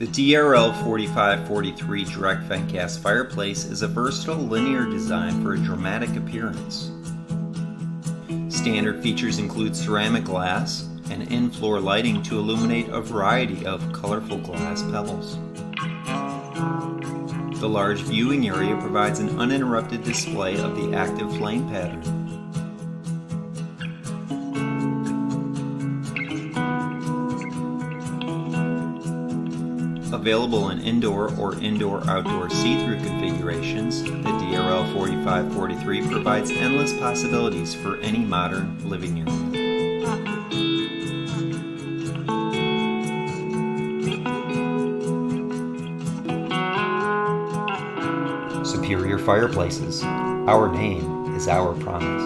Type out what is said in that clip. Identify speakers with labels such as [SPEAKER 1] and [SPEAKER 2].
[SPEAKER 1] The DRL4543 direct vent gas fireplace is a versatile linear design for a dramatic appearance. Standard features include ceramic glass and in-floor lighting to illuminate a variety of colorful glass pebbles. The large viewing area provides an uninterrupted display of the active flame pattern. Available in indoor or indoor-outdoor see-through configurations, the DRL4543 provides endless possibilities for any modern living area. Superior Fireplaces. Our name is our promise.